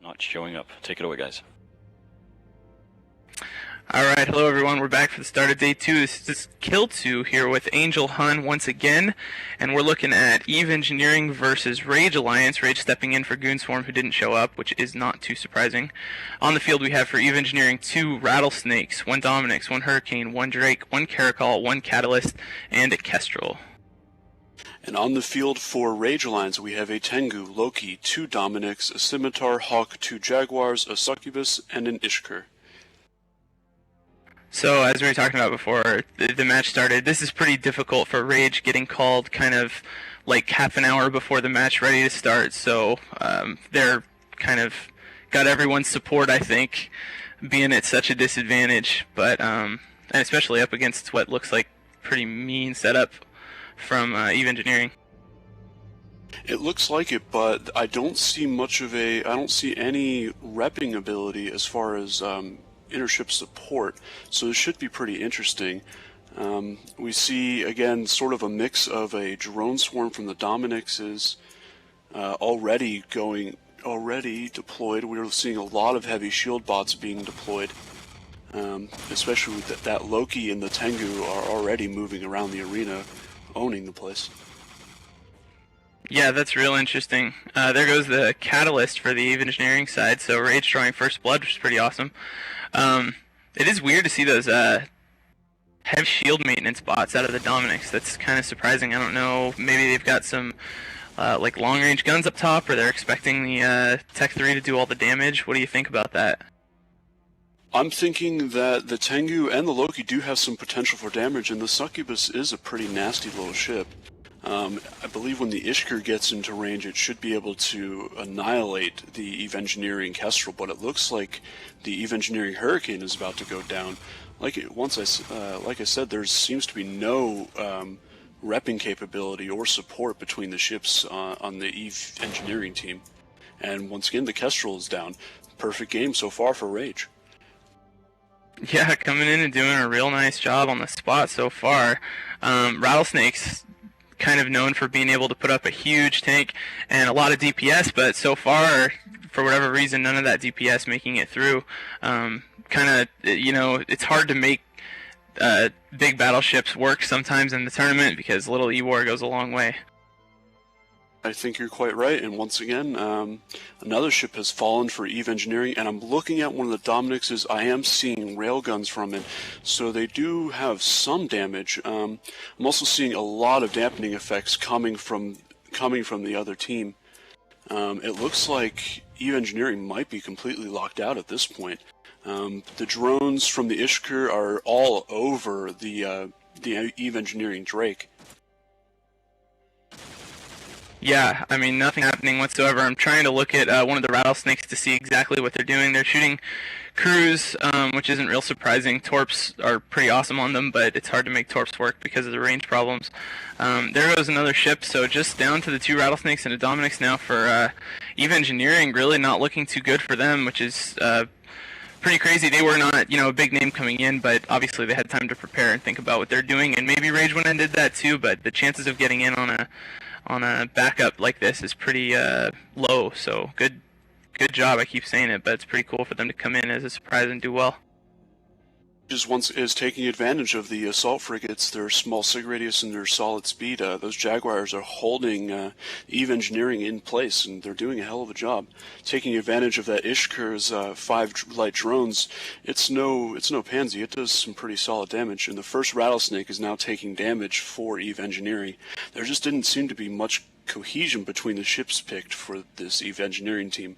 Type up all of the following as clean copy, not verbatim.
not showing up. Take it away, guys. Alright, hello everyone, we're back for the start of day 2. This is Kill 2 here with Angel Hun once again, and we're looking at EVE Engineering versus R.A.G.E Alliance. R.A.G.E stepping in for Goonswarm, who didn't show up, which is not too surprising. On the field we have for EVE Engineering 2 Rattlesnakes, 1 Dominix, 1 Hurricane, 1 Drake, 1 Caracol, 1 Catalyst, and a Kestrel. And on the field for R.A.G.E Alliance, we have a Tengu, Loki, 2 Dominix, a Scimitar, Hawk, 2 Jaguars, a Succubus, and an Ishkur. So, as we were talking about before the match started, this is pretty difficult for R.A.G.E getting called kind of like half an hour before the match ready to start. So, they're kind of got everyone's support, I think, being at such a disadvantage. But, and especially up against what looks like pretty mean setup from EVE Engineering. It looks like it, but I don't see I don't see any repping ability as far as intership support, so this should be pretty interesting. We see, again, sort of a mix of a drone swarm from the Dominixes already deployed. We're seeing a lot of heavy shield bots being deployed, especially with that Loki and the Tengu are already moving around the arena, owning the place. Yeah, that's real interesting. There goes the Catalyst for the EVE Engineering side, so R.A.G.E drawing first blood, which is pretty awesome. It is weird to see those heavy shield maintenance bots out of the Dominix. That's kind of surprising. I don't know, maybe they've got some like long-range guns up top, or they're expecting the Tech 3 to do all the damage. What do you think about that? I'm thinking that the Tengu and the Loki do have some potential for damage, and the Succubus is a pretty nasty little ship. I believe when the Ishkur gets into range, it should be able to annihilate the EVE Engineering Kestrel, but it looks like the EVE Engineering Hurricane is about to go down. Like I said, there seems to be no repping capability or support between the ships on the EVE Engineering team. And once again, the Kestrel is down. Perfect game so far for R.A.G.E. Yeah, coming in and doing a real nice job on the spot so far. Rattlesnakes, kind of known for being able to put up a huge tank and a lot of DPS, but so far, for whatever reason, none of that DPS making it through. Kind of, you know, it's hard to make big battleships work sometimes in the tournament because little E-War goes a long way. I think you're quite right, and once again, another ship has fallen for EVE Engineering, and I'm looking at one of the Dominixes. I am seeing railguns from it, so they do have some damage. I'm also seeing a lot of dampening effects coming from the other team. It looks like EVE Engineering might be completely locked out at this point. The drones from the Ishkur are all over the EVE Engineering Drake. Yeah, I mean, nothing happening whatsoever. I'm trying to look at one of the Rattlesnakes to see exactly what they're doing. They're shooting crews, which isn't real surprising. Torps are pretty awesome on them, but it's hard to make torps work because of the range problems. There goes another ship, so just down to the 2 Rattlesnakes and a Dominix now for EVE Engineering. Really not looking too good for them, which is pretty crazy. They were not, you know, a big name coming in, but obviously they had time to prepare and think about what they're doing, and maybe R.A.G.E went and did that too, but the chances of getting in on a backup like this is pretty low, so good job. I keep saying it, but it's pretty cool for them to come in as a surprise and do well. Is taking advantage of the assault frigates, their small sig radius and their solid speed. Those Jaguars are holding EVE Engineering in place, and they're doing a hell of a job. Taking advantage of that Ishkur's 5 light drones, it's no pansy. It does some pretty solid damage, and the first Rattlesnake is now taking damage for EVE Engineering. There just didn't seem to be much cohesion between the ships picked for this EVE Engineering team.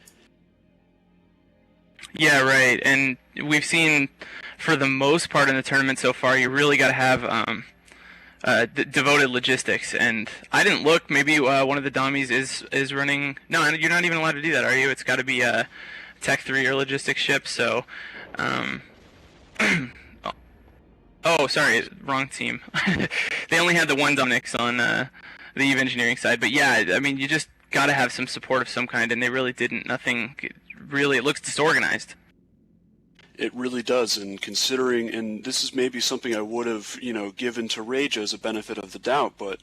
Yeah, right, and we've seen, for the most part in the tournament so far, you really got to have devoted logistics, and I didn't look, maybe one of the dummies is running, no, you're not even allowed to do that, are you? It's got to be a Tech 3 or logistics ship, so, oh, sorry, wrong team. They only had the 1 Dominix on the EVE Engineering side, but yeah, I mean, you just got to have some support of some kind, and they really didn't. Nothing really, it looks disorganized. It really does, and considering, and this is maybe something I would have, given to R.A.G.E as a benefit of the doubt, but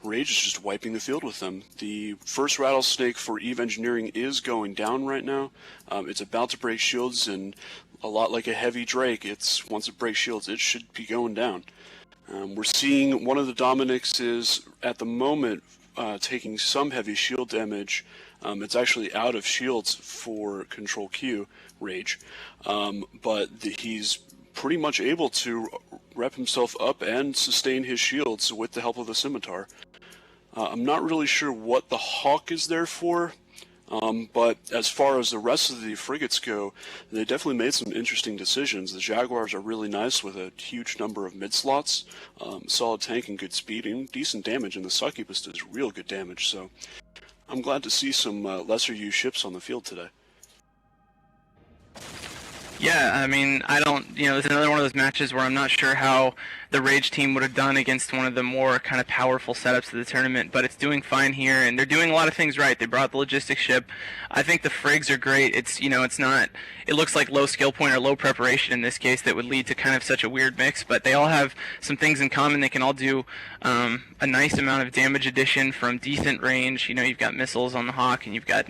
R.A.G.E is just wiping the field with them. The first Rattlesnake for EVE Engineering is going down right now. It's about to break shields, and a lot like a heavy Drake, once it breaks shields, it should be going down. We're seeing one of the Dominics is, at the moment, taking some heavy shield damage. It's actually out of shields for Control Q, R.A.G.E, but he's pretty much able to rep himself up and sustain his shields with the help of the Scimitar. I'm not really sure what the Hawk is there for, but as far as the rest of the frigates go, they definitely made some interesting decisions. The Jaguars are really nice with a huge number of mid-slots, solid tank and good speed, and decent damage, and the Succubus does real good damage, so I'm glad to see some lesser-used ships on the field today. Yeah, I mean, it's another one of those matches where I'm not sure how the R.A.G.E team would have done against one of the more kind of powerful setups of the tournament, but it's doing fine here, and they're doing a lot of things right. They brought the logistics ship. I think the frigs are great. It looks like low skill point or low preparation in this case that would lead to kind of such a weird mix, but they all have some things in common. They can all do a nice amount of damage addition from decent range. You've got missiles on the Hawk, and you've got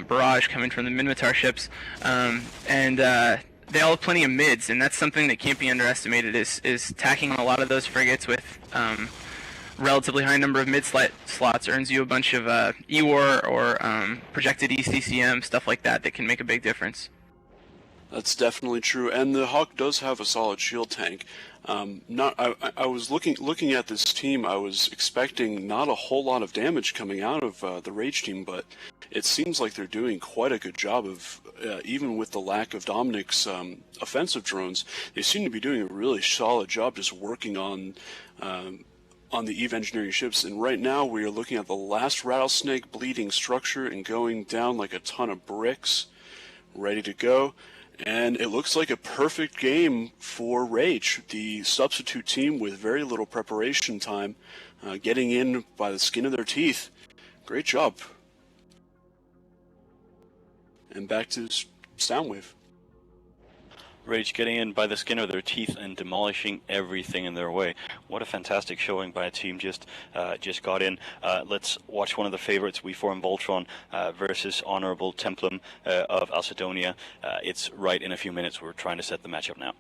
barrage coming from the Minotaur ships, they all have plenty of mids, and that's something that can't be underestimated, is tacking on a lot of those frigates with relatively high number of mid slots earns you a bunch of EWAR or projected ECCM, stuff like that can make a big difference. That's definitely true, and the Hawk does have a solid shield tank. I was looking at this team. I was expecting not a whole lot of damage coming out of the R.A.G.E team, but it seems like they're doing quite a good job of, even with the lack of Dominic's offensive drones, they seem to be doing a really solid job just working on the EVE Engineering ships. And right now we are looking at the last Rattlesnake bleeding structure and going down like a ton of bricks, ready to go. And it looks like a perfect game for R.A.G.E, the substitute team with very little preparation time, getting in by the skin of their teeth. Great job. And back to Soundwave. R.A.G.E getting in by the skin of their teeth and demolishing everything in their way. What a fantastic showing by a team just got in. Let's watch one of the favorites, We Form Voltron versus Honorable Templum of Alcedonia. It's right in a few minutes. We're trying to set the matchup now.